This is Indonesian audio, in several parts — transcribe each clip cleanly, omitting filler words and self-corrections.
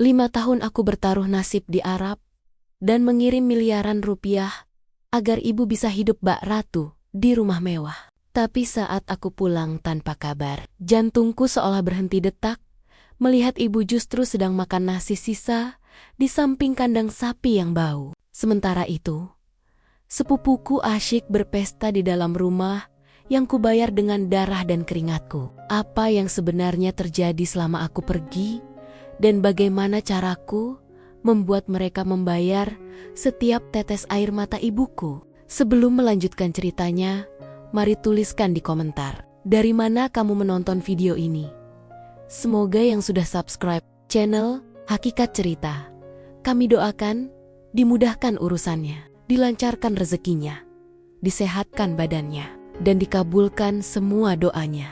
5 tahun aku bertaruh nasib di Arab dan mengirim miliaran rupiah agar ibu bisa hidup bak ratu di rumah mewah. Tapi saat aku pulang tanpa kabar, jantungku seolah berhenti detak melihat ibu justru sedang makan nasi sisa di samping kandang sapi yang bau. Sementara itu, sepupuku asyik berpesta di dalam rumah yang kubayar dengan darah dan keringatku. Apa yang sebenarnya terjadi selama aku pergi dan bagaimana caraku membuat mereka membayar setiap tetes air mata ibuku? Sebelum melanjutkan ceritanya, mari tuliskan di komentar dari mana kamu menonton video ini. Semoga yang sudah subscribe channel Hakikat Cerita, kami doakan dimudahkan urusannya, dilancarkan rezekinya, disehatkan badannya, dan dikabulkan semua doanya.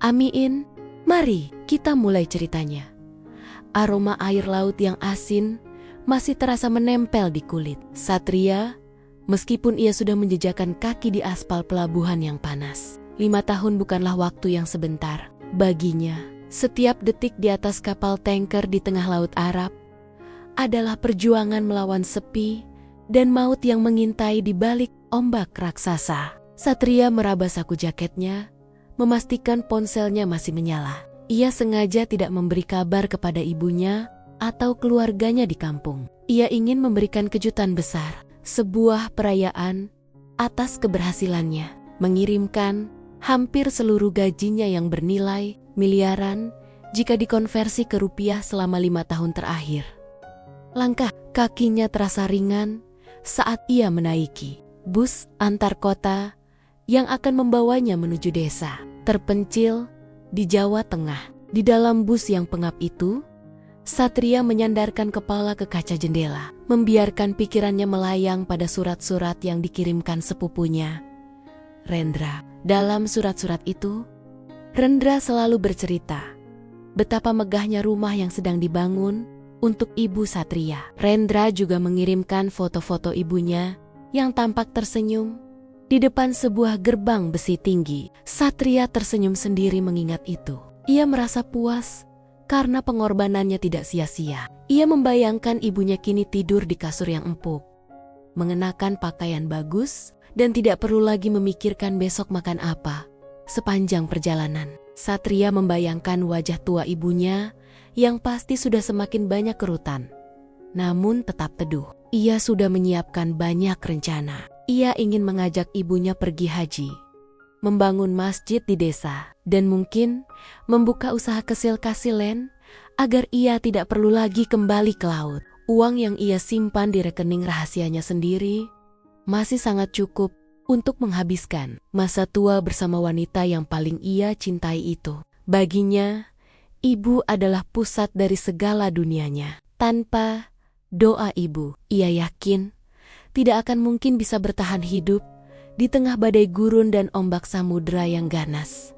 Amin. Mari kita mulai ceritanya. Aroma air laut yang asin masih terasa menempel di kulit Satria, meskipun ia sudah menjejakkan kaki di aspal pelabuhan yang panas. 5 tahun bukanlah waktu yang sebentar. Baginya, setiap detik di atas kapal tanker di tengah laut Arab adalah perjuangan melawan sepi dan maut yang mengintai di balik ombak raksasa. Satria meraba saku jaketnya, memastikan ponselnya masih menyala. Ia sengaja tidak memberi kabar kepada ibunya atau keluarganya di kampung. Ia ingin memberikan kejutan besar, sebuah perayaan atas keberhasilannya, mengirimkan hampir seluruh gajinya yang bernilai miliaran jika dikonversi ke rupiah selama 5 tahun terakhir. Langkah kakinya terasa ringan saat ia menaiki bus antar kota yang akan membawanya menuju desa terpencil di Jawa Tengah. Di dalam bus yang pengap itu, Satria menyandarkan kepala ke kaca jendela, membiarkan pikirannya melayang pada surat-surat yang dikirimkan sepupunya, Rendra. Dalam surat-surat itu, Rendra selalu bercerita betapa megahnya rumah yang sedang dibangun untuk ibu Satria. Rendra juga mengirimkan foto-foto ibunya yang tampak tersenyum di depan sebuah gerbang besi tinggi. Satria tersenyum sendiri mengingat itu. Ia merasa puas karena pengorbanannya tidak sia-sia. Ia membayangkan ibunya kini tidur di kasur yang empuk, mengenakan pakaian bagus, dan tidak perlu lagi memikirkan besok makan apa sepanjang perjalanan. Satria membayangkan wajah tua ibunya yang pasti sudah semakin banyak kerutan, namun tetap teduh. Ia sudah menyiapkan banyak rencana. Ia ingin mengajak ibunya pergi haji, membangun masjid di desa, dan mungkin membuka usaha kecil-kecilan agar ia tidak perlu lagi kembali ke laut. Uang yang ia simpan di rekening rahasianya sendiri masih sangat cukup untuk menghabiskan masa tua bersama wanita yang paling ia cintai itu. Baginya, ibu adalah pusat dari segala dunianya. Tanpa doa ibu, ia yakin tidak akan mungkin bisa bertahan hidup di tengah badai gurun dan ombak samudera yang ganas.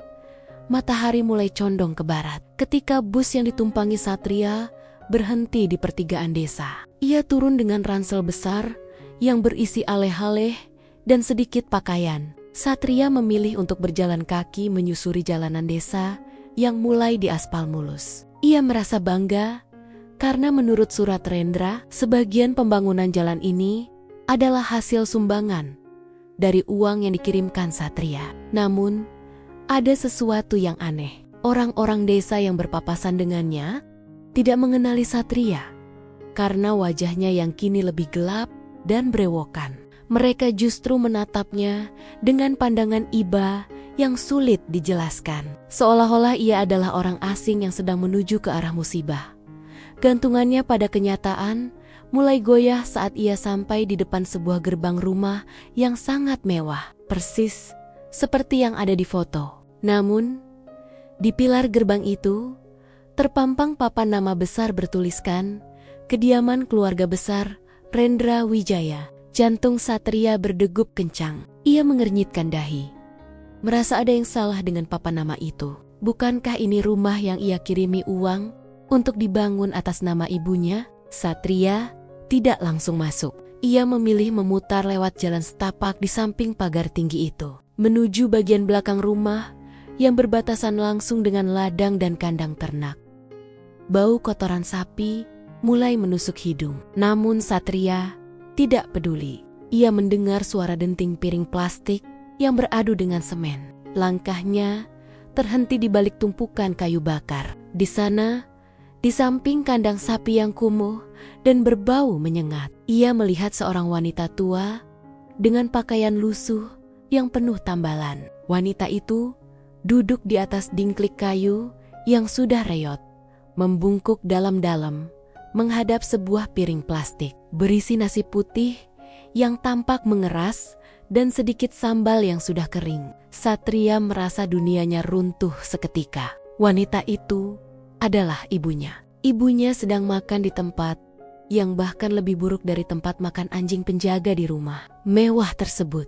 Matahari mulai condong ke barat ketika bus yang ditumpangi Satria berhenti di pertigaan desa. Ia turun dengan ransel besar yang berisi aleh-aleh dan sedikit pakaian. Satria memilih untuk berjalan kaki menyusuri jalanan desa yang mulai diaspal mulus. Ia merasa bangga karena menurut surat Rendra, sebagian pembangunan jalan ini adalah hasil sumbangan dari uang yang dikirimkan Satria. Namun, ada sesuatu yang aneh. Orang-orang desa yang berpapasan dengannya tidak mengenali Satria karena wajahnya yang kini lebih gelap dan brewokan. Mereka justru menatapnya dengan pandangan iba yang sulit dijelaskan, seolah-olah ia adalah orang asing yang sedang menuju ke arah musibah. Gantungannya pada kenyataan mulai goyah saat ia sampai di depan sebuah gerbang rumah yang sangat mewah, persis seperti yang ada di foto. Namun, di pilar gerbang itu terpampang papan nama besar bertuliskan kediaman keluarga besar Rendra Wijaya. Jantung Satria berdegup kencang. Ia mengernyitkan dahi, merasa ada yang salah dengan papan nama itu. Bukankah ini rumah yang ia kirimi uang untuk dibangun atas nama ibunya? Satria tidak langsung masuk. Ia memilih memutar lewat jalan setapak di samping pagar tinggi itu, menuju bagian belakang rumah yang berbatasan langsung dengan ladang dan kandang ternak. Bau kotoran sapi mulai menusuk hidung. Namun Satria tidak peduli. Ia mendengar suara denting piring plastik yang beradu dengan semen. Langkahnya terhenti di balik tumpukan kayu bakar. Di sana, di samping kandang sapi yang kumuh dan berbau menyengat, ia melihat seorang wanita tua dengan pakaian lusuh yang penuh tambalan. Wanita itu duduk di atas dingklik kayu yang sudah reyot, membungkuk dalam-dalam menghadap sebuah piring plastik berisi nasi putih yang tampak mengeras dan sedikit sambal yang sudah kering. Satria merasa dunianya runtuh seketika. Wanita itu adalah ibunya. Ibunya sedang makan di tempat yang bahkan lebih buruk dari tempat makan anjing penjaga di rumah mewah tersebut.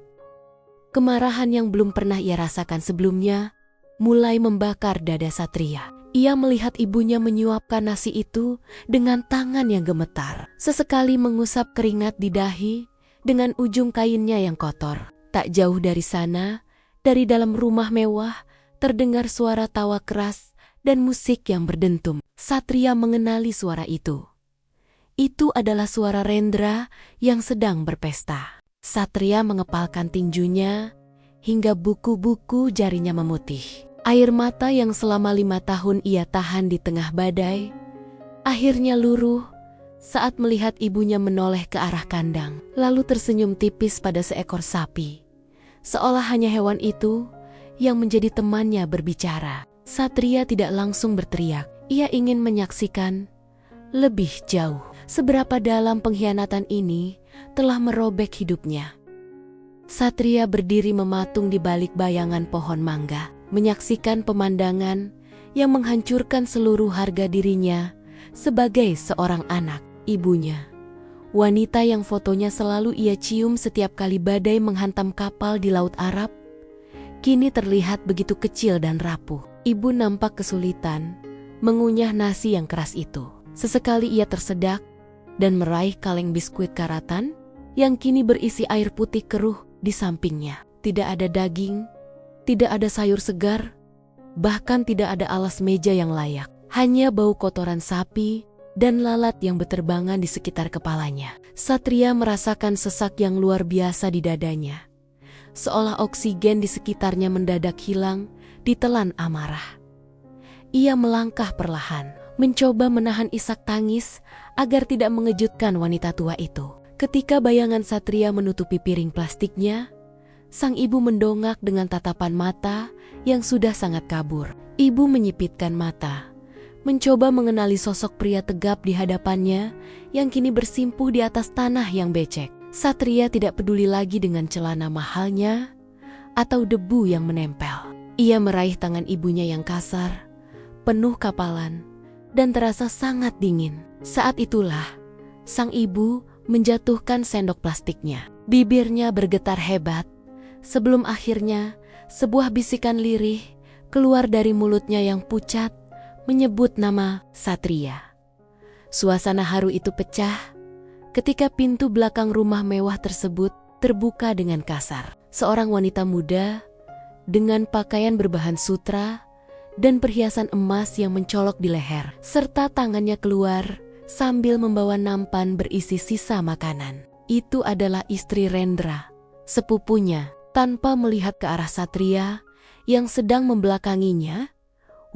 Kemarahan yang belum pernah ia rasakan sebelumnya mulai membakar dada Satria. Ia melihat ibunya menyuapkan nasi itu dengan tangan yang gemetar. Sesekali mengusap keringat di dahi dengan ujung kainnya yang kotor. Tak jauh dari sana, dari dalam rumah mewah, terdengar suara tawa keras dan musik yang berdentum. Satria mengenali suara itu. Itu adalah suara Rendra yang sedang berpesta. Satria mengepalkan tinjunya hingga buku-buku jarinya memutih. Air mata yang selama 5 tahun ia tahan di tengah badai, akhirnya luruh saat melihat ibunya menoleh ke arah kandang, lalu tersenyum tipis pada seekor sapi. Seolah hanya hewan itu yang menjadi temannya berbicara. Satria tidak langsung berteriak. Ia ingin menyaksikan lebih jauh seberapa dalam pengkhianatan ini telah merobek hidupnya. Satria berdiri mematung di balik bayangan pohon mangga, menyaksikan pemandangan yang menghancurkan seluruh harga dirinya sebagai seorang anak. Ibunya, wanita yang fotonya selalu ia cium setiap kali badai menghantam kapal di Laut Arab, kini terlihat begitu kecil dan rapuh. Ibu nampak kesulitan mengunyah nasi yang keras itu. Sesekali ia tersedak dan meraih kaleng biskuit karatan yang kini berisi air putih keruh di sampingnya. Tidak ada daging, tidak ada sayur segar, bahkan tidak ada alas meja yang layak. Hanya bau kotoran sapi dan lalat yang beterbangan di sekitar kepalanya. Satria merasakan sesak yang luar biasa di dadanya. Seolah oksigen di sekitarnya mendadak hilang ditelan amarah. Ia melangkah perlahan, mencoba menahan isak tangis agar tidak mengejutkan wanita tua itu. Ketika bayangan Satria menutupi piring plastiknya, sang ibu mendongak dengan tatapan mata yang sudah sangat kabur. Ibu menyipitkan mata, mencoba mengenali sosok pria tegap di hadapannya yang kini bersimpuh di atas tanah yang becek. Satria tidak peduli lagi dengan celana mahalnya atau debu yang menempel. Ia meraih tangan ibunya yang kasar, penuh kapalan, dan terasa sangat dingin. Saat itulah, sang ibu menjatuhkan sendok plastiknya. Bibirnya bergetar hebat, sebelum akhirnya sebuah bisikan lirih keluar dari mulutnya yang pucat, menyebut nama Satria. Suasana haru itu pecah ketika pintu belakang rumah mewah tersebut terbuka dengan kasar. Seorang wanita muda dengan pakaian berbahan sutra dan perhiasan emas yang mencolok di leher, serta tangannya keluar sambil membawa nampan berisi sisa makanan. Itu adalah istri Rendra, sepupunya. Tanpa melihat ke arah Satria yang sedang membelakanginya,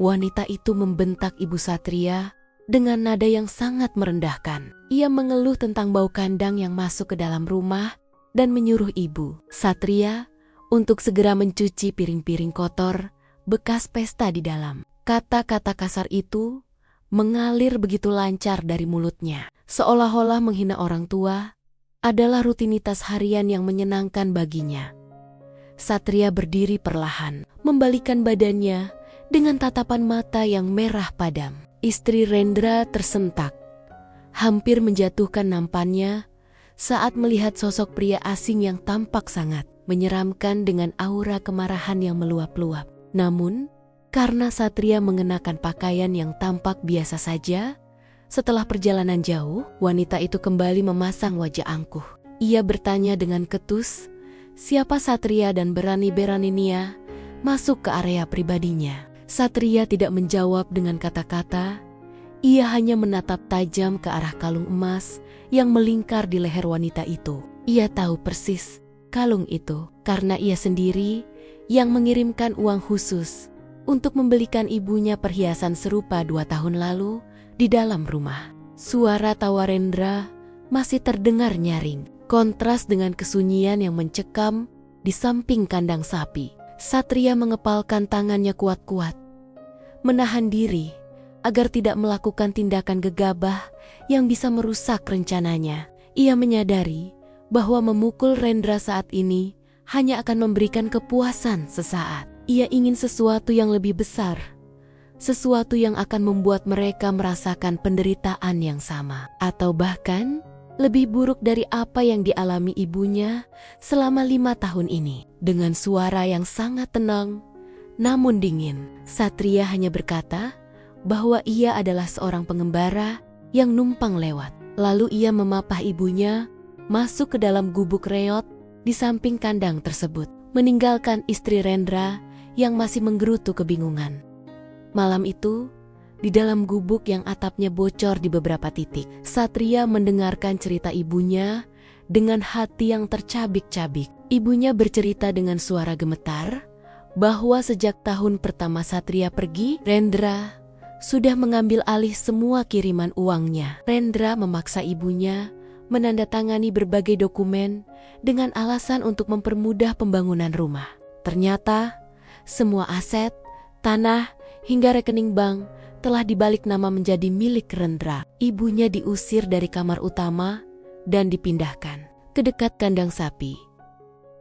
wanita itu membentak ibu Satria dengan nada yang sangat merendahkan. Ia mengeluh tentang bau kandang yang masuk ke dalam rumah dan menyuruh ibu Satria untuk segera mencuci piring-piring kotor bekas pesta di dalam. Kata-kata kasar itu mengalir begitu lancar dari mulutnya, seolah-olah menghina orang tua adalah rutinitas harian yang menyenangkan baginya. Satria berdiri perlahan, membalikkan badannya dengan tatapan mata yang merah padam. Istri Rendra tersentak, hampir menjatuhkan nampannya saat melihat sosok pria asing yang tampak sangat menyeramkan dengan aura kemarahan yang meluap-luap. Namun, karena Satria mengenakan pakaian yang tampak biasa saja, setelah perjalanan jauh, wanita itu kembali memasang wajah angkuh. Ia bertanya dengan ketus, siapa Satria dan berani-beraninya masuk ke area pribadinya. Satria tidak menjawab dengan kata-kata. Ia hanya menatap tajam ke arah kalung emas yang melingkar di leher wanita itu. Ia tahu persis kalung itu karena ia sendiri yang mengirimkan uang khusus untuk membelikan ibunya perhiasan serupa 2 tahun lalu di dalam rumah. Suara tawa Rendra masih terdengar nyaring, kontras dengan kesunyian yang mencekam di samping kandang sapi. Satria mengepalkan tangannya kuat-kuat, menahan diri agar tidak melakukan tindakan gegabah yang bisa merusak rencananya. Ia menyadari bahwa memukul Rendra saat ini hanya akan memberikan kepuasan sesaat. Ia ingin sesuatu yang lebih besar, sesuatu yang akan membuat mereka merasakan penderitaan yang sama, atau bahkan lebih buruk dari apa yang dialami ibunya selama 5 tahun ini. Dengan suara yang sangat tenang namun dingin, Satria hanya berkata bahwa ia adalah seorang pengembara yang numpang lewat. Lalu ia memapah ibunya masuk ke dalam gubuk reot di samping kandang tersebut, meninggalkan istri Rendra yang masih menggerutu kebingungan. Malam itu, di dalam gubuk yang atapnya bocor di beberapa titik, Satria mendengarkan cerita ibunya dengan hati yang tercabik-cabik. Ibunya bercerita dengan suara gemetar bahwa sejak tahun pertama Satria pergi, Rendra sudah mengambil alih semua kiriman uangnya. Rendra memaksa ibunya menandatangani berbagai dokumen dengan alasan untuk mempermudah pembangunan rumah. Ternyata, semua aset, tanah, hingga rekening bank telah dibalik nama menjadi milik Rendra. Ibunya diusir dari kamar utama dan dipindahkan ke dekat kandang sapi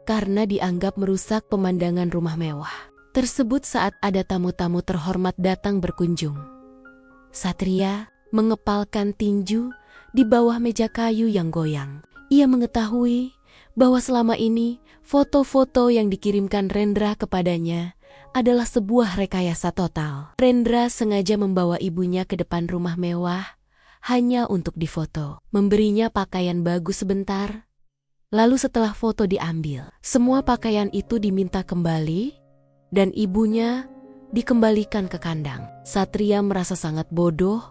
karena dianggap merusak pemandangan rumah mewah tersebut saat ada tamu-tamu terhormat datang berkunjung. Satria mengepalkan tinju di bawah meja kayu yang goyang. Ia mengetahui bahwa selama ini foto-foto yang dikirimkan Rendra kepadanya adalah sebuah rekayasa total. Rendra sengaja membawa ibunya ke depan rumah mewah hanya untuk difoto, memberinya pakaian bagus sebentar. Lalu setelah foto diambil, semua pakaian itu diminta kembali dan ibunya dikembalikan ke kandang. Satria merasa sangat bodoh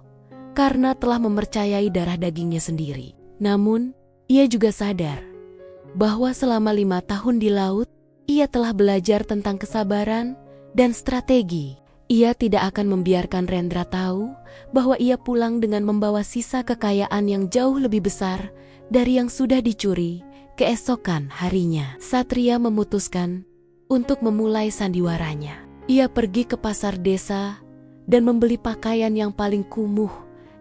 karena telah mempercayai darah dagingnya sendiri. Namun, ia juga sadar bahwa selama 5 tahun di laut, ia telah belajar tentang kesabaran dan strategi. Ia tidak akan membiarkan Rendra tahu bahwa ia pulang dengan membawa sisa kekayaan yang jauh lebih besar dari yang sudah dicuri keesokan harinya. Satria memutuskan untuk memulai sandiwaranya. Ia pergi ke pasar desa dan membeli pakaian yang paling kumuh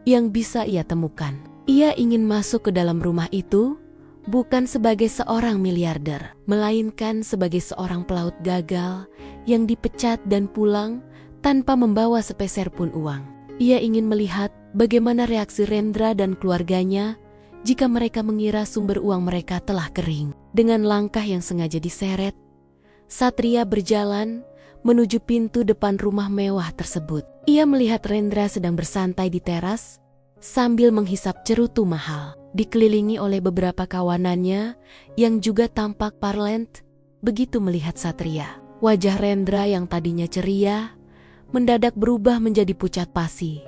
yang bisa ia temukan. Ia ingin masuk ke dalam rumah itu bukan sebagai seorang miliarder, melainkan sebagai seorang pelaut gagal yang dipecat dan pulang tanpa membawa sepeser pun uang. Ia ingin melihat bagaimana reaksi Rendra dan keluarganya jika mereka mengira sumber uang mereka telah kering. Dengan langkah yang sengaja diseret, Satria berjalan menuju pintu depan rumah mewah tersebut. Ia melihat Rendra sedang bersantai di teras sambil menghisap cerutu mahal, dikelilingi oleh beberapa kawanannya yang juga tampak parlent. Begitu melihat Satria, wajah Rendra yang tadinya ceria mendadak berubah menjadi pucat pasi.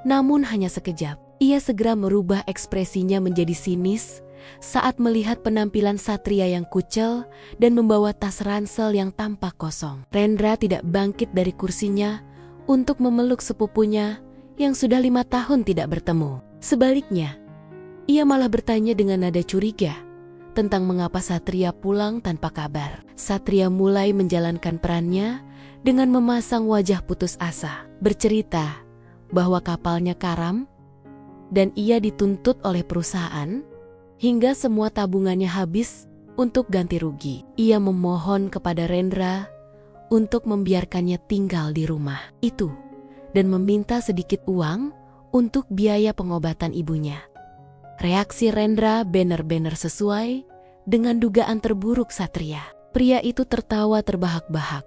Namun hanya sekejap. Ia segera merubah ekspresinya menjadi sinis saat melihat penampilan Satria yang kucel dan membawa tas ransel yang tampak kosong. Rendra tidak bangkit dari kursinya untuk memeluk sepupunya yang sudah 5 tahun tidak bertemu. Sebaliknya, ia malah bertanya dengan nada curiga tentang mengapa Satria pulang tanpa kabar. Satria mulai menjalankan perannya dengan memasang wajah putus asa, bercerita bahwa kapalnya karam dan ia dituntut oleh perusahaan hingga semua tabungannya habis untuk ganti rugi. Ia memohon kepada Rendra untuk membiarkannya tinggal di rumah itu dan meminta sedikit uang untuk biaya pengobatan ibunya. Reaksi Rendra benar-benar sesuai dengan dugaan terburuk Satria. Pria itu tertawa terbahak-bahak,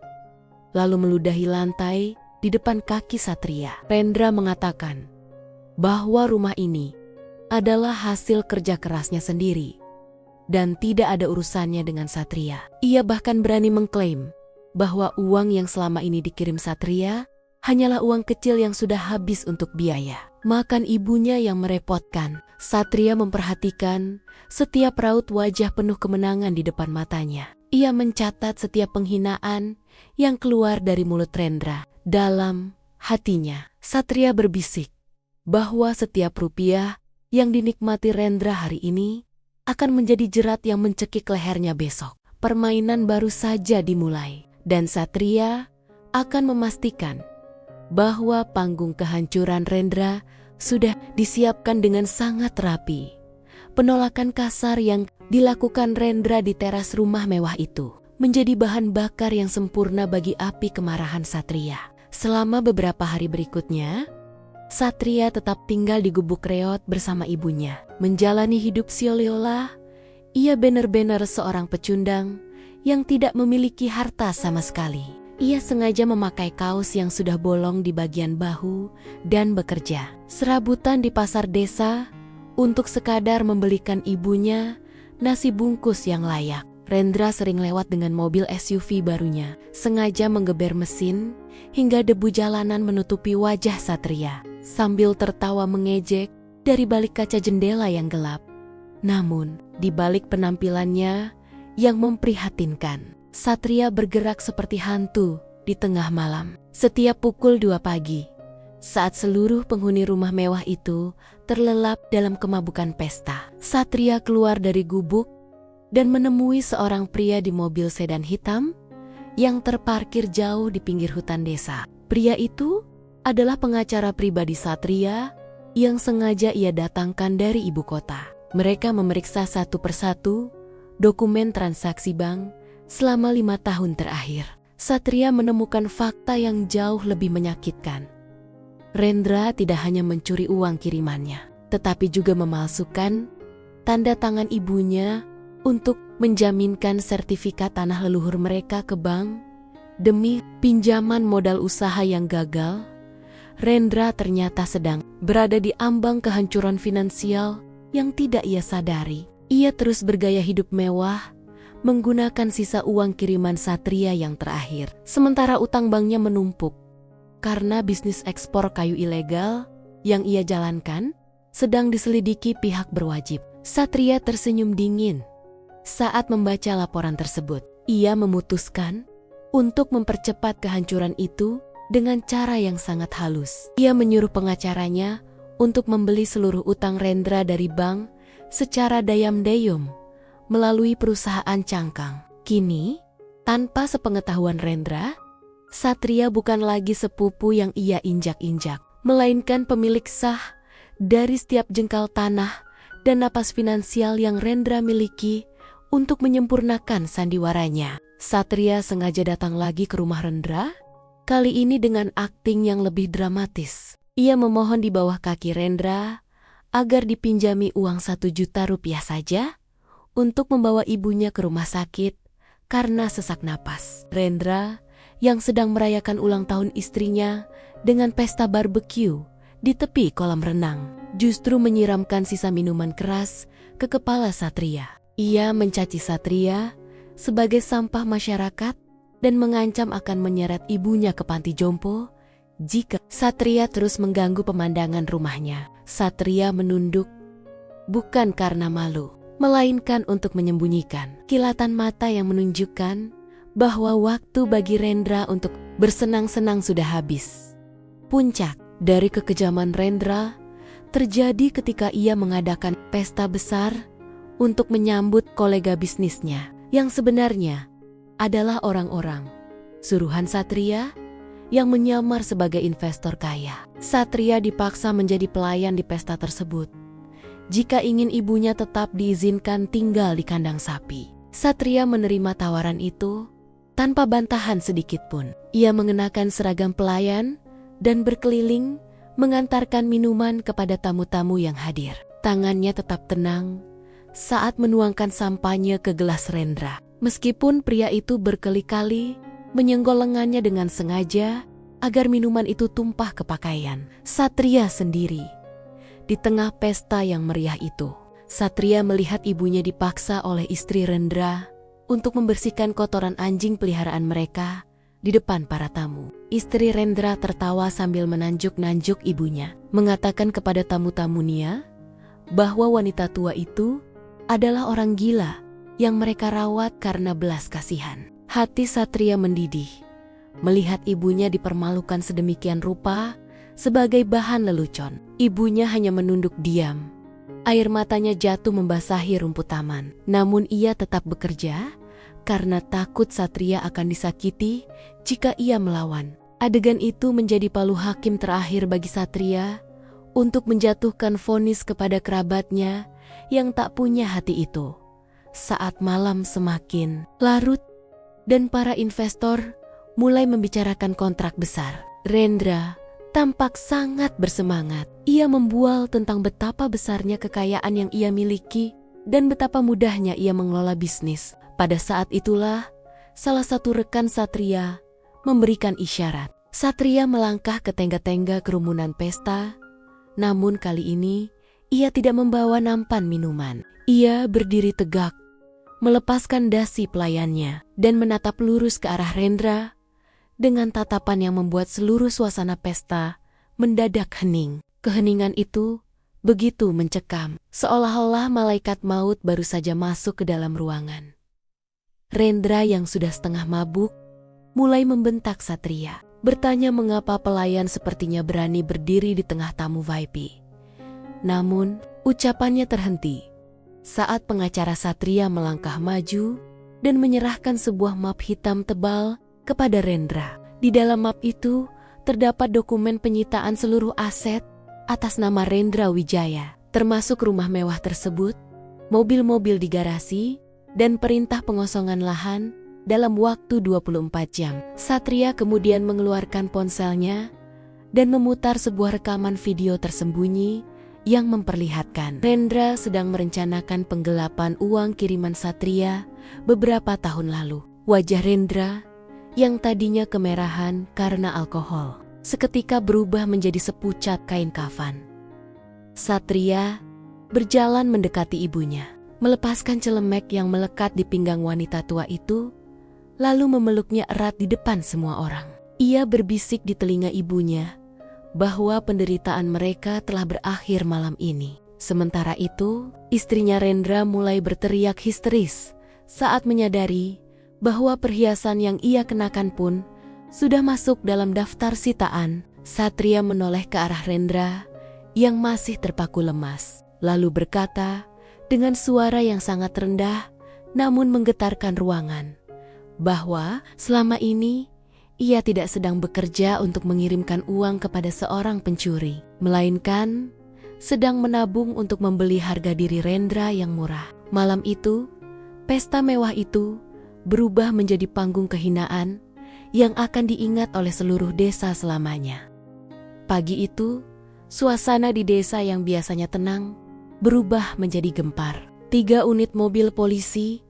lalu meludahi lantai di depan kaki Satria. Rendra mengatakan bahwa rumah ini adalah hasil kerja kerasnya sendiri dan tidak ada urusannya dengan Satria. Ia bahkan berani mengklaim bahwa uang yang selama ini dikirim Satria hanyalah uang kecil yang sudah habis untuk biaya. makan ibunya yang merepotkan. Satria memperhatikan setiap raut wajah penuh kemenangan di depan matanya. Ia mencatat setiap penghinaan yang keluar dari mulut Rendra. Dalam hatinya, Satria berbisik bahwa setiap rupiah yang dinikmati Rendra hari ini akan menjadi jerat yang mencekik lehernya besok. Permainan baru saja dimulai, dan Satria akan memastikan bahwa panggung kehancuran Rendra sudah disiapkan dengan sangat rapi. Penolakan kasar yang dilakukan Rendra di teras rumah mewah itu menjadi bahan bakar yang sempurna bagi api kemarahan Satria. Selama beberapa hari berikutnya, Satria tetap tinggal di gubuk reot bersama ibunya. Menjalani hidup siola-ola, ia benar-benar seorang pecundang yang tidak memiliki harta sama sekali. Ia sengaja memakai kaos yang sudah bolong di bagian bahu dan bekerja serabutan di pasar desa untuk sekadar membelikan ibunya nasi bungkus yang layak. Rendra sering lewat dengan mobil SUV barunya, sengaja menggeber mesin hingga debu jalanan menutupi wajah Satria, sambil tertawa mengejek dari balik kaca jendela yang gelap. Namun, di balik penampilannya yang memprihatinkan, Satria bergerak seperti hantu di tengah malam. Setiap pukul 2 pagi, saat seluruh penghuni rumah mewah itu terlelap dalam kemabukan pesta, Satria keluar dari gubuk dan menemui seorang pria di mobil sedan hitam yang terparkir jauh di pinggir hutan desa. Pria itu adalah pengacara pribadi Satria yang sengaja ia datangkan dari ibu kota. Mereka memeriksa satu persatu dokumen transaksi bank selama 5 tahun terakhir. Satria menemukan fakta yang jauh lebih menyakitkan. Rendra tidak hanya mencuri uang kirimannya, tetapi juga memalsukan tanda tangan ibunya untuk menjaminkan sertifikat tanah leluhur mereka ke bank demi pinjaman modal usaha yang gagal. Rendra ternyata sedang berada di ambang kehancuran finansial yang tidak ia sadari. Ia terus bergaya hidup mewah, menggunakan sisa uang kiriman Satria yang terakhir. Sementara utang banknya menumpuk karena bisnis ekspor kayu ilegal yang ia jalankan sedang diselidiki pihak berwajib. Satria tersenyum dingin saat membaca laporan tersebut. Ia memutuskan untuk mempercepat kehancuran itu dengan cara yang sangat halus. Ia menyuruh pengacaranya untuk membeli seluruh utang Rendra dari bank secara dayam-dayum melalui perusahaan cangkang. Kini, tanpa sepengetahuan Rendra, Satria bukan lagi sepupu yang ia injak-injak, melainkan pemilik sah dari setiap jengkal tanah dan napas finansial yang Rendra miliki untuk menyempurnakan sandiwaranya. Satria sengaja datang lagi ke rumah Rendra, kali ini dengan akting yang lebih dramatis. Ia memohon di bawah kaki Rendra agar dipinjami uang 1 juta rupiah saja untuk membawa ibunya ke rumah sakit karena sesak napas. Rendra yang sedang merayakan ulang tahun istrinya dengan pesta barbeque di tepi kolam renang, justru menyiramkan sisa minuman keras ke kepala Satria. Ia mencaci Satria sebagai sampah masyarakat dan mengancam akan menyeret ibunya ke panti jompo jika Satria terus mengganggu pemandangan rumahnya. Satria menunduk, bukan karena malu, melainkan untuk menyembunyikan kilatan mata yang menunjukkan bahwa waktu bagi Rendra untuk bersenang-senang sudah habis. Puncak dari kekejaman Rendra terjadi ketika ia mengadakan pesta besar untuk menyambut kolega bisnisnya yang sebenarnya adalah orang-orang suruhan Satria yang menyamar sebagai investor kaya. Satria dipaksa menjadi pelayan di pesta tersebut jika ingin ibunya tetap diizinkan tinggal di kandang sapi. Satria menerima tawaran itu tanpa bantahan sedikit pun. Ia mengenakan seragam pelayan dan berkeliling mengantarkan minuman kepada tamu-tamu yang hadir. Tangannya tetap tenang saat menuangkan sampahnya ke gelas Rendra. Meskipun pria itu berkali-kali menyenggol lengannya dengan sengaja agar minuman itu tumpah ke pakaian Satria sendiri. Di tengah pesta yang meriah itu, Satria melihat ibunya dipaksa oleh istri Rendra untuk membersihkan kotoran anjing peliharaan mereka di depan para tamu. Istri Rendra tertawa sambil menanjuk-nanjuk ibunya, mengatakan kepada tamu-tamu Nia bahwa wanita tua itu adalah orang gila yang mereka rawat karena belas kasihan. Hati Satria mendidih melihat ibunya dipermalukan sedemikian rupa sebagai bahan lelucon. Ibunya hanya menunduk diam. Air matanya jatuh membasahi rumput taman. Namun ia tetap bekerja karena takut Satria akan disakiti jika ia melawan. Adegan itu menjadi palu hakim terakhir bagi Satria untuk menjatuhkan vonis kepada kerabatnya yang tak punya hati itu. Saat malam semakin larut dan para investor mulai membicarakan kontrak besar, Rendra tampak sangat bersemangat. Ia membual tentang betapa besarnya kekayaan yang ia miliki dan betapa mudahnya ia mengelola bisnis. Pada saat itulah, salah satu rekan Satria memberikan isyarat. Satria melangkah ke tengga-tengga kerumunan pesta, namun kali ini ia tidak membawa nampan minuman. Ia berdiri tegak, melepaskan dasi pelayannya, dan menatap lurus ke arah Rendra dengan tatapan yang membuat seluruh suasana pesta mendadak hening. Keheningan itu begitu mencekam, seolah-olah malaikat maut baru saja masuk ke dalam ruangan. Rendra yang sudah setengah mabuk mulai membentak Satria, bertanya mengapa pelayan sepertinya berani berdiri di tengah tamu VIP. Namun, ucapannya terhenti saat pengacara Satria melangkah maju dan menyerahkan sebuah map hitam tebal kepada Rendra. Di dalam map itu terdapat dokumen penyitaan seluruh aset atas nama Rendra Wijaya, termasuk rumah mewah tersebut, mobil-mobil di garasi, dan perintah pengosongan lahan dalam waktu 24 jam. Satria kemudian mengeluarkan ponselnya dan memutar sebuah rekaman video tersembunyi yang memperlihatkan Rendra sedang merencanakan penggelapan uang kiriman Satria beberapa tahun lalu. Wajah Rendra yang tadinya kemerahan karena alkohol seketika berubah menjadi sepucat kain kafan. Satria berjalan mendekati ibunya, melepaskan celemek yang melekat di pinggang wanita tua itu, lalu memeluknya erat di depan semua orang. Ia berbisik di telinga ibunya bahwa penderitaan mereka telah berakhir malam ini. Sementara itu, istrinya Rendra mulai berteriak histeris saat menyadari bahwa perhiasan yang ia kenakan pun sudah masuk dalam daftar sitaan. Satria menoleh ke arah Rendra yang masih terpaku lemas, lalu berkata dengan suara yang sangat rendah namun menggetarkan ruangan, bahwa selama ini ia tidak sedang bekerja untuk mengirimkan uang kepada seorang pencuri, melainkan sedang menabung untuk membeli harga diri Rendra yang murah. Malam itu, pesta mewah itu berubah menjadi panggung kehinaan yang akan diingat oleh seluruh desa selamanya. Pagi itu, suasana di desa yang biasanya tenang berubah menjadi gempar. 3 unit mobil polisi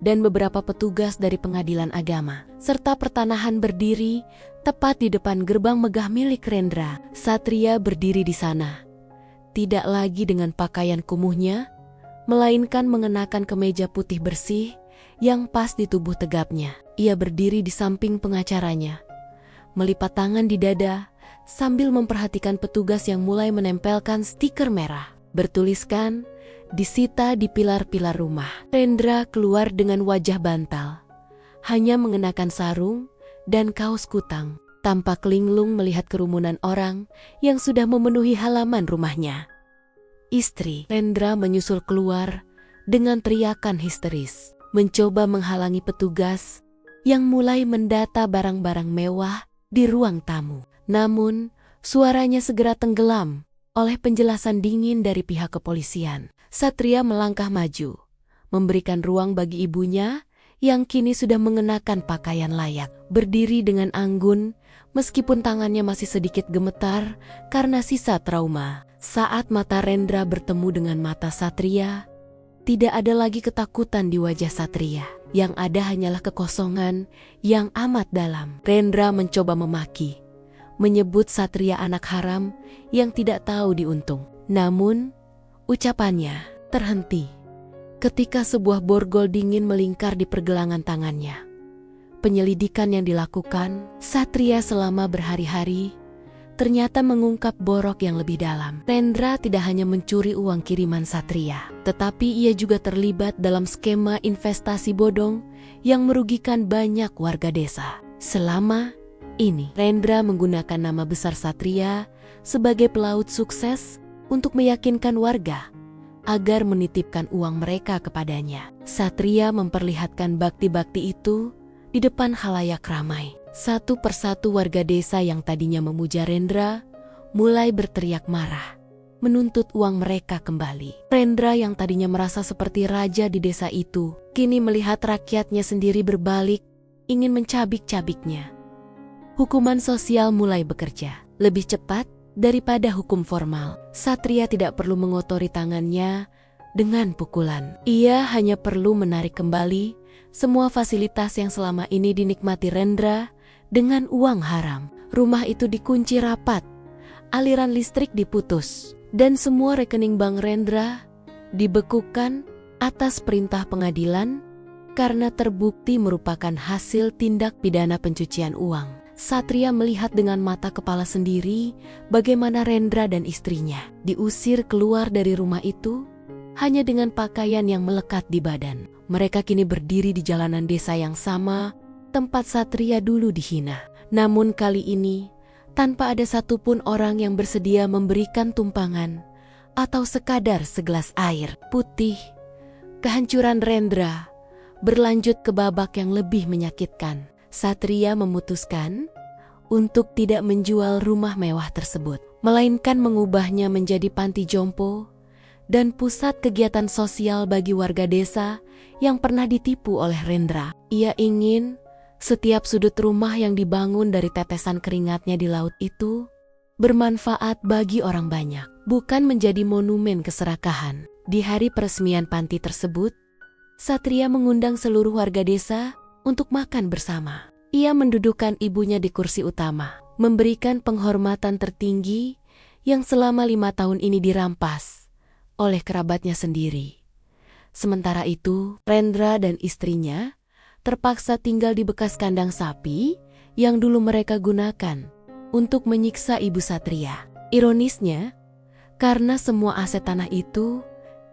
dan beberapa petugas dari pengadilan agama serta pertanahan berdiri tepat di depan gerbang megah milik Rendra. Satria berdiri di sana, tidak lagi dengan pakaian kumuhnya, melainkan mengenakan kemeja putih bersih yang pas di tubuh tegapnya. Ia berdiri di samping pengacaranya, melipat tangan di dada sambil memperhatikan petugas yang mulai menempelkan stiker merah bertuliskan "Disita di pilar-pilar rumah". Rendra keluar dengan wajah bantal, hanya mengenakan sarung dan kaos kutang, tampak linglung melihat kerumunan orang yang sudah memenuhi halaman rumahnya. Istri Rendra menyusul keluar dengan teriakan histeris, mencoba menghalangi petugas yang mulai mendata barang-barang mewah di ruang tamu. Namun, suaranya segera tenggelam oleh penjelasan dingin dari pihak kepolisian. Satria melangkah maju, memberikan ruang bagi ibunya yang kini sudah mengenakan pakaian layak, berdiri dengan anggun meskipun tangannya masih sedikit gemetar karena sisa trauma. Saat mata Rendra bertemu dengan mata Satria, tidak ada lagi ketakutan di wajah Satria. Yang ada hanyalah kekosongan yang amat dalam. Rendra mencoba memaki, menyebut Satria anak haram yang tidak tahu diuntung. Namun, ucapannya terhenti ketika sebuah borgol dingin melingkar di pergelangan tangannya. Penyelidikan yang dilakukan Satria selama berhari-hari ternyata mengungkap borok yang lebih dalam. Rendra tidak hanya mencuri uang kiriman Satria, tetapi ia juga terlibat dalam skema investasi bodong yang merugikan banyak warga desa. Selama ini, Rendra menggunakan nama besar Satria sebagai pelaut sukses untuk meyakinkan warga agar menitipkan uang mereka kepadanya. Satria memperlihatkan bakti-bakti itu di depan khalayak ramai. Satu persatu warga desa yang tadinya memuja Rendra mulai berteriak marah, menuntut uang mereka kembali. Rendra yang tadinya merasa seperti raja di desa itu, kini melihat rakyatnya sendiri berbalik, ingin mencabik-cabiknya. Hukuman sosial mulai bekerja lebih cepat daripada hukum formal. Satria tidak perlu mengotori tangannya dengan pukulan. Ia hanya perlu menarik kembali semua fasilitas yang selama ini dinikmati Rendra dengan uang haram. Rumah itu dikunci rapat, aliran listrik diputus, dan semua rekening bank Rendra dibekukan atas perintah pengadilan karena terbukti merupakan hasil tindak pidana pencucian uang. Satria melihat dengan mata kepala sendiri bagaimana Rendra dan istrinya diusir keluar dari rumah itu hanya dengan pakaian yang melekat di badan. Mereka kini berdiri di jalanan desa yang sama tempat Satria dulu dihina. Namun kali ini, tanpa ada satupun orang yang bersedia memberikan tumpangan atau sekadar segelas air putih. Kehancuran Rendra berlanjut ke babak yang lebih menyakitkan. Satria memutuskan untuk tidak menjual rumah mewah tersebut, melainkan mengubahnya menjadi panti jompo dan pusat kegiatan sosial bagi warga desa yang pernah ditipu oleh Rendra. Ia ingin setiap sudut rumah yang dibangun dari tetesan keringatnya di laut itu bermanfaat bagi orang banyak, bukan menjadi monumen keserakahan. Di hari peresmian panti tersebut, Satria mengundang seluruh warga desa untuk makan bersama. Ia mendudukkan ibunya di kursi utama, memberikan penghormatan tertinggi yang selama 5 tahun ini dirampas oleh kerabatnya sendiri. Sementara itu, Rendra dan istrinya terpaksa tinggal di bekas kandang sapi yang dulu mereka gunakan untuk menyiksa ibu Satria. Ironisnya, karena semua aset tanah itu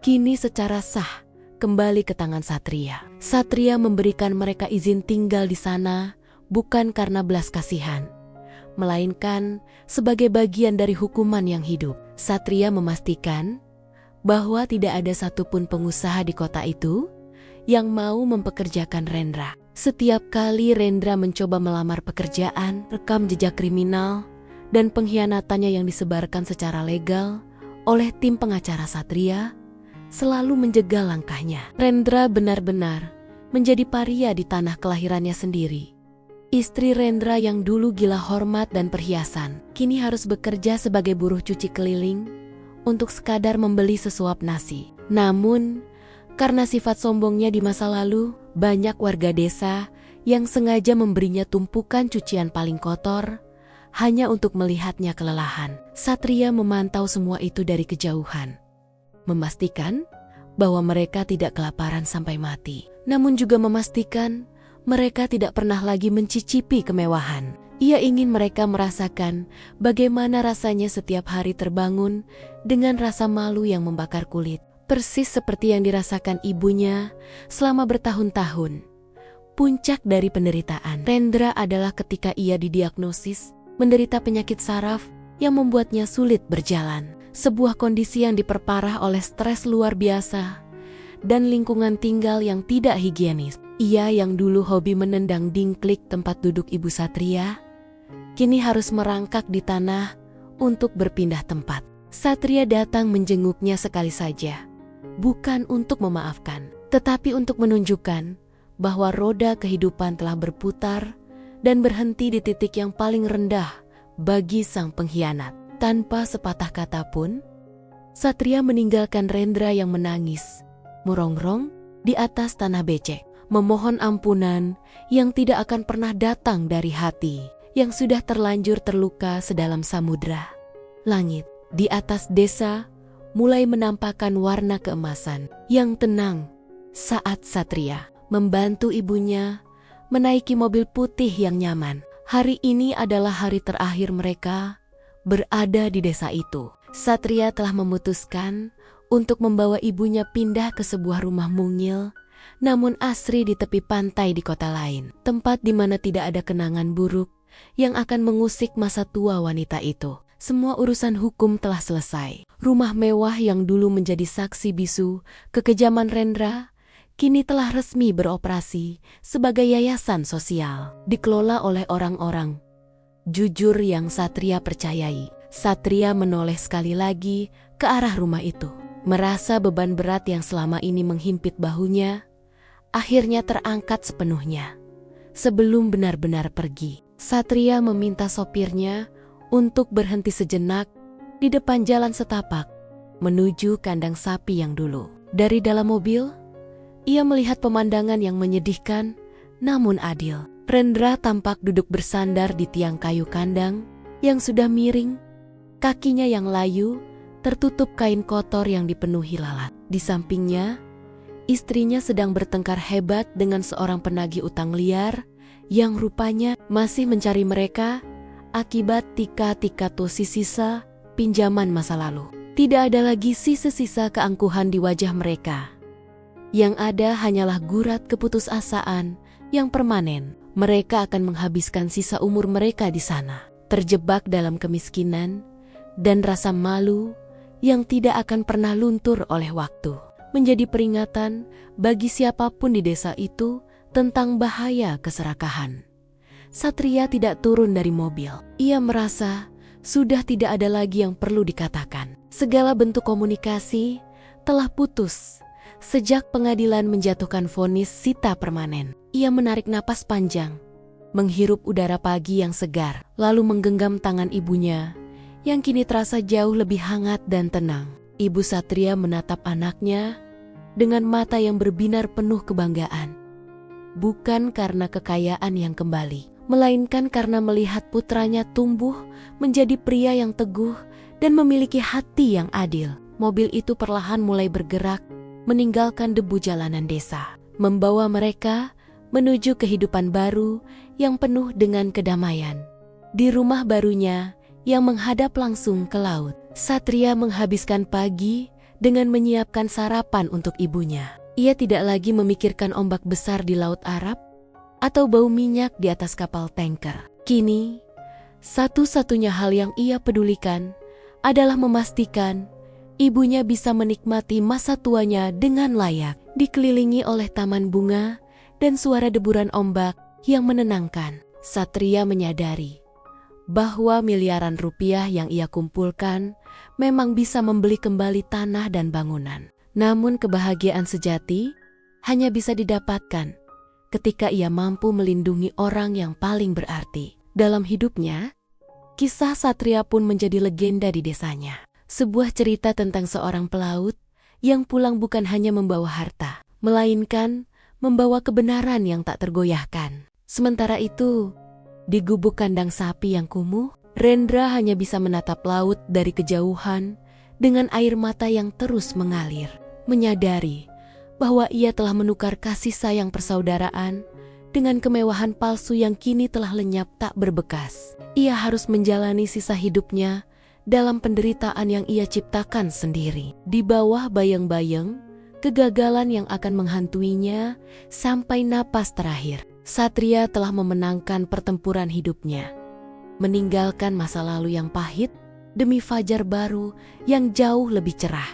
kini secara sah kembali ke tangan Satria. Satria memberikan mereka izin tinggal di sana bukan karena belas kasihan, melainkan sebagai bagian dari hukuman yang hidup. Satria memastikan bahwa tidak ada satupun pengusaha di kota itu yang mau mempekerjakan Rendra. Setiap kali Rendra mencoba melamar pekerjaan, rekam jejak kriminal dan pengkhianatannya yang disebarkan secara legal oleh tim pengacara Satria selalu menjegal langkahnya. Rendra benar-benar menjadi paria di tanah kelahirannya sendiri. Istri Rendra yang dulu gila hormat dan perhiasan, kini harus bekerja sebagai buruh cuci keliling untuk sekadar membeli sesuap nasi. Namun, karena sifat sombongnya di masa lalu, banyak warga desa yang sengaja memberinya tumpukan cucian paling kotor hanya untuk melihatnya kelelahan. Satria memantau semua itu dari kejauhan, memastikan bahwa mereka tidak kelaparan sampai mati, namun juga memastikan mereka tidak pernah lagi mencicipi kemewahan. Ia ingin mereka merasakan bagaimana rasanya setiap hari terbangun dengan rasa malu yang membakar kulit. Persis seperti yang dirasakan ibunya selama bertahun-tahun. Puncak dari penderitaan Rendra adalah ketika ia didiagnosis menderita penyakit saraf yang membuatnya sulit berjalan. Sebuah kondisi yang diperparah oleh stres luar biasa dan lingkungan tinggal yang tidak higienis. Ia yang dulu hobi menendang dingklik tempat duduk ibu Satria, kini harus merangkak di tanah untuk berpindah tempat. Satria datang menjenguknya sekali saja. Bukan untuk memaafkan, tetapi untuk menunjukkan bahwa roda kehidupan telah berputar dan berhenti di titik yang paling rendah bagi sang pengkhianat. Tanpa sepatah kata pun, Satria meninggalkan Rendra yang menangis, merongrong di atas tanah becek, memohon ampunan yang tidak akan pernah datang dari hati yang sudah terlanjur terluka sedalam samudra. Langit di atas desa mulai menampakkan warna keemasan yang tenang saat Satria membantu ibunya menaiki mobil putih yang nyaman. Hari ini adalah hari terakhir mereka berada di desa itu. Satria telah memutuskan untuk membawa ibunya pindah ke sebuah rumah mungil, namun asri di tepi pantai di kota lain. Tempat di mana tidak ada kenangan buruk yang akan mengusik masa tua wanita itu. Semua urusan hukum telah selesai. Rumah mewah yang dulu menjadi saksi bisu kekejaman Rendra kini telah resmi beroperasi sebagai yayasan sosial. Dikelola oleh orang-orang jujur yang Satria percayai. Satria menoleh sekali lagi ke arah rumah itu. Merasa beban berat yang selama ini menghimpit bahunya, akhirnya terangkat sepenuhnya. Sebelum benar-benar pergi, Satria meminta sopirnya untuk berhenti sejenak di depan jalan setapak menuju kandang sapi yang dulu. Dari dalam mobil, ia melihat pemandangan yang menyedihkan namun adil. Rendra tampak duduk bersandar di tiang kayu kandang yang sudah miring, kakinya yang layu tertutup kain kotor yang dipenuhi lalat. Di sampingnya, istrinya sedang bertengkar hebat dengan seorang penagih utang liar yang rupanya masih mencari mereka akibat tika-tika tosi sisa pinjaman masa lalu. Tidak ada lagi sisa-sisa keangkuhan di wajah mereka. Yang ada hanyalah gurat keputusasaan yang permanen. Mereka akan menghabiskan sisa umur mereka di sana, terjebak dalam kemiskinan dan rasa malu yang tidak akan pernah luntur oleh waktu. Menjadi peringatan bagi siapapun di desa itu tentang bahaya keserakahan. Satria tidak turun dari mobil. Ia merasa sudah tidak ada lagi yang perlu dikatakan. Segala bentuk komunikasi telah putus sejak pengadilan menjatuhkan vonis sita permanen. Ia menarik napas panjang, menghirup udara pagi yang segar, lalu menggenggam tangan ibunya yang kini terasa jauh lebih hangat dan tenang. Ibu Satria menatap anaknya dengan mata yang berbinar penuh kebanggaan. Bukan karena kekayaan yang kembali, melainkan karena melihat putranya tumbuh menjadi pria yang teguh dan memiliki hati yang adil. Mobil itu perlahan mulai bergerak, meninggalkan debu jalanan desa, membawa mereka menuju kehidupan baru yang penuh dengan kedamaian. Di rumah barunya yang menghadap langsung ke laut, Satria menghabiskan pagi dengan menyiapkan sarapan untuk ibunya. Ia tidak lagi memikirkan ombak besar di Laut Arab atau bau minyak di atas kapal tanker. Kini, satu-satunya hal yang ia pedulikan adalah memastikan ibunya bisa menikmati masa tuanya dengan layak, dikelilingi oleh taman bunga dan suara deburan ombak yang menenangkan. Satria menyadari bahwa miliaran rupiah yang ia kumpulkan memang bisa membeli kembali tanah dan bangunan. Namun kebahagiaan sejati hanya bisa didapatkan ketika ia mampu melindungi orang yang paling berarti. Dalam hidupnya, kisah Satria pun menjadi legenda di desanya. Sebuah cerita tentang seorang pelaut yang pulang bukan hanya membawa harta, melainkan membawa kebenaran yang tak tergoyahkan. Sementara itu, di gubuk kandang sapi yang kumuh, Rendra hanya bisa menatap laut dari kejauhan dengan air mata yang terus mengalir, menyadari bahwa ia telah menukar kasih sayang persaudaraan dengan kemewahan palsu yang kini telah lenyap tak berbekas. Ia harus menjalani sisa hidupnya dalam penderitaan yang ia ciptakan sendiri. Di bawah bayang-bayang kegagalan yang akan menghantuinya sampai napas terakhir, Satria telah memenangkan pertempuran hidupnya, meninggalkan masa lalu yang pahit demi fajar baru yang jauh lebih cerah.